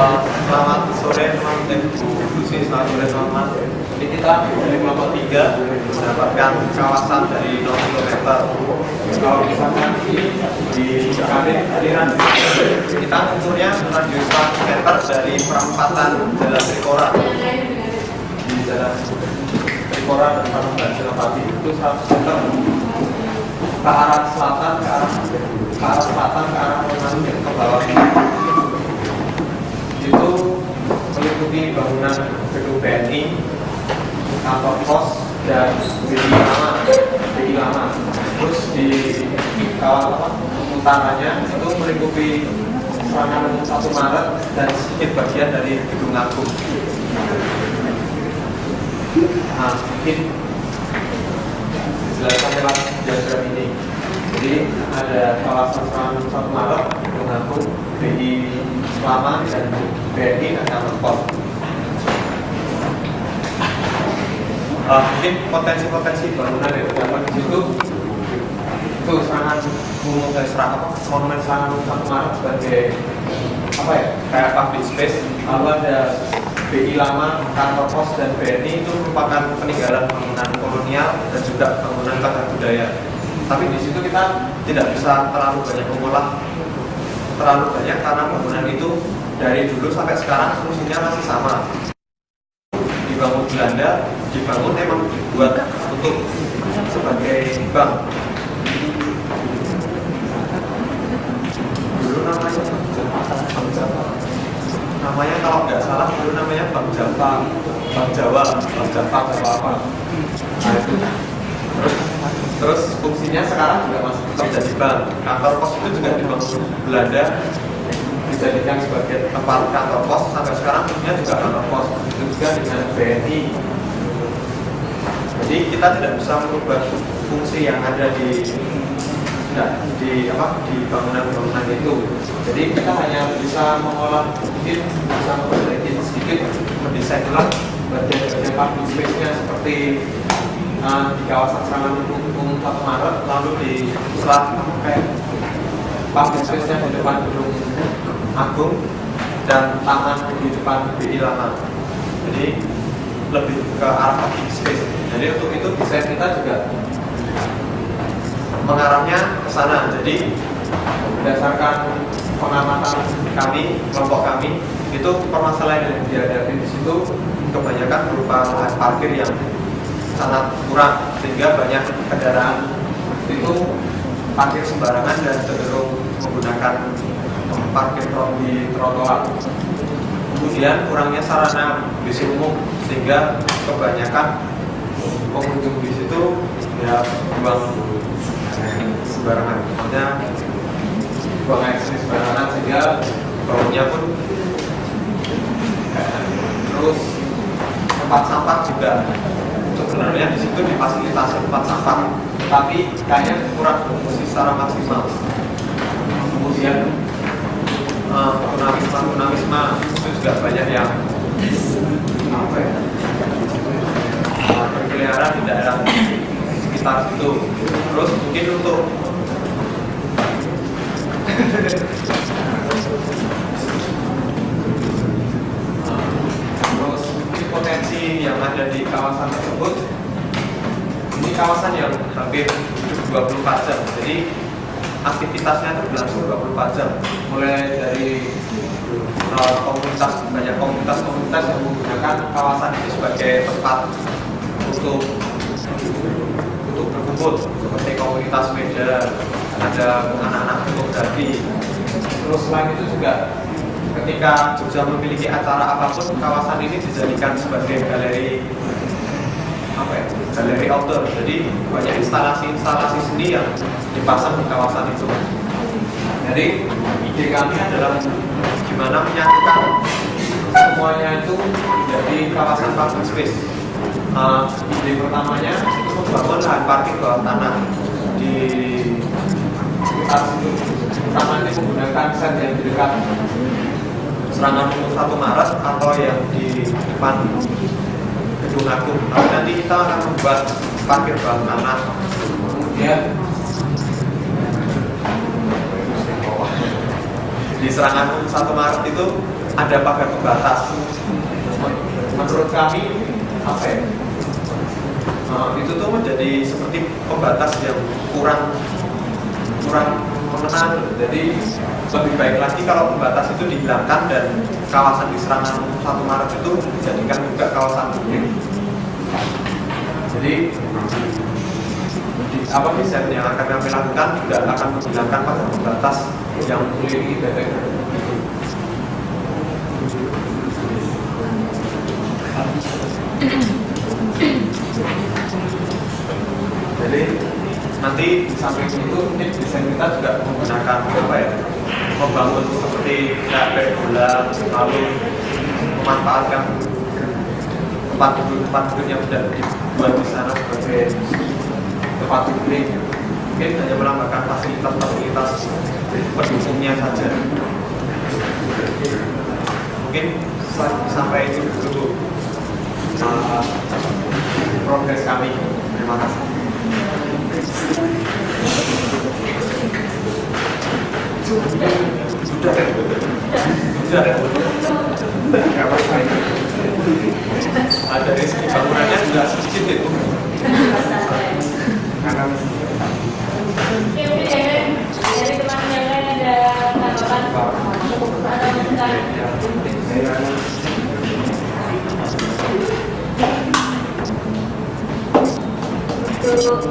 Selamat sore teman-teman, Lucy, selamat sore teman-teman. Ini kita dari kelompok 3 mendapatkan kawasan dari 0 km. Kalau misalkan di aliran kita ukurnya radius 100 meter dari perempatan Jalan Trikora. Di Jalan Trikora dan perempatan Senopati itu 100 meter ke arah selatan, ke arah Manado ke bawah. Itu meliputi bangunan gedung BNI, kantor pos, dan BI lama. Terus di kawasan utaranya itu meliputi serangan 1 Maret dan sedikit bagian dari gedung Agung. Nah, mungkin dijelaskan lewat diagram ini. Jadi ada kawasan serangan 1 Maret, gedung Agung, BI lama, dan BNI dan kantor pos. Mungkin potensi-potensi bangunan yang terdapat di situ itu serangan gunung dari monumen serangan 1 Maret sebagai kayak public space. Lalu ada BI lama, kantor pos, dan BNI itu merupakan peninggalan bangunan kolonial dan juga bangunan cagar budaya. Tapi di situ kita tidak bisa terlalu banyak mengolah terlalu banyak karena bangunan itu dari dulu sampai sekarang fungsinya masih sama. Dibangun Belanda, dibangun emang dibuat untuk sebagai bank. Dulu namanya Bank Java. Namanya kalau nggak salah dulu namanya Bank Java, Bank Jawa, Bank Java atau apa. Nah itu. Terus fungsinya sekarang juga masih tetap jadi bank. Kantor pos itu juga dibangun Belanda, dijadikan sebagai tempat kantor pos, sampai sekarang fungsinya juga kantor pos. Itu juga dengan BNI. Jadi kita tidak bisa merubah fungsi yang ada di bangunan-bangunan itu. Jadi kita hanya bisa mengolah, mungkin bisa memperbaiki sedikit, mendesain ulang bagian-bagian public space-nya seperti di kawasan serangan gunung 1 Maret, lalu di public space-nya di depan gedung Agung dan taman di depan BI lama. Jadi lebih ke arah public space. Jadi untuk itu desain kita juga mengarahnya ke sana. Jadi berdasarkan pengamatan kami, kelompok kami, itu permasalahan yang dihadapi di situ kebanyakan berupa lahan parkir yang sangat kurang, sehingga banyak kendaraan itu parkir sembarangan dan cenderung menggunakan parkir di trotoar. Kemudian kurangnya sarana bis umum, sehingga kebanyakan pengunjung bis itu ya buang sembarangan, maksudnya buang air sembarangan sehingga baunya pun. Terus tempat sampah juga sebenarnya di situ difasilitasi tempat sampah, tapi kayaknya kurang berfungsi secara maksimal. Kemudian tunawisma itu juga banyak yang berkeliaran di daerah sekitar situ. Terus mungkin untuk potensi yang ada di kawasan tersebut, ini kawasan yang hampir 24 jam, jadi aktivitasnya itu berlangsung 24 jam, mulai dari banyak komunitas yang menggunakan kawasan ini sebagai tempat untuk berkumpul, seperti komunitas sepeda, ada anak-anak fotografi. Terus selain itu juga ketika Jogja memiliki acara apapun, kawasan ini dijadikan sebagai galeri outdoor. Jadi banyak instalasi seni yang dipasang di kawasan itu. Jadi ide kami adalah gimana menyatukan semuanya itu menjadi kawasan public space. Ide pertamanya itu membangun lahan parkir bawah tanah di sekitar situ. Pertama ini menggunakan set yang di dekat serangan 1 Maret atau yang di depan gedung Agung. Tapi nanti kita akan membuat parkir bawah tanah. Kemudian di serangan 1 Maret itu ada pagar pembatas. Menurut kami apa ya? Itu tuh menjadi seperti pembatas yang kurang mengenal. Jadi lebih baik lagi kalau pembatas itu dihilangkan dan kawasan di serangan 1 Maret itu dijadikan juga kawasan publik. Jadi desain yang akan kami lakukan juga akan menghilangkan pagar pembatas yang mengelilingi BTN. Jadi nanti di samping itu mungkin desain kita juga menggunakan apa ya, membangun seperti kayak bola, lalu memanfaatkan tempat duduk yang sudah dibuat di sana sebagai tempat publik. Mungkin hanya menambahkan fasilitas-fasilitas pendukungnya saja. Mungkin sampai itu dulu progres kami. Terima kasih. Sudah. Dari segi bangunannya juga sedikit itu. Dari teman yang lain ada tanggapan? Untuk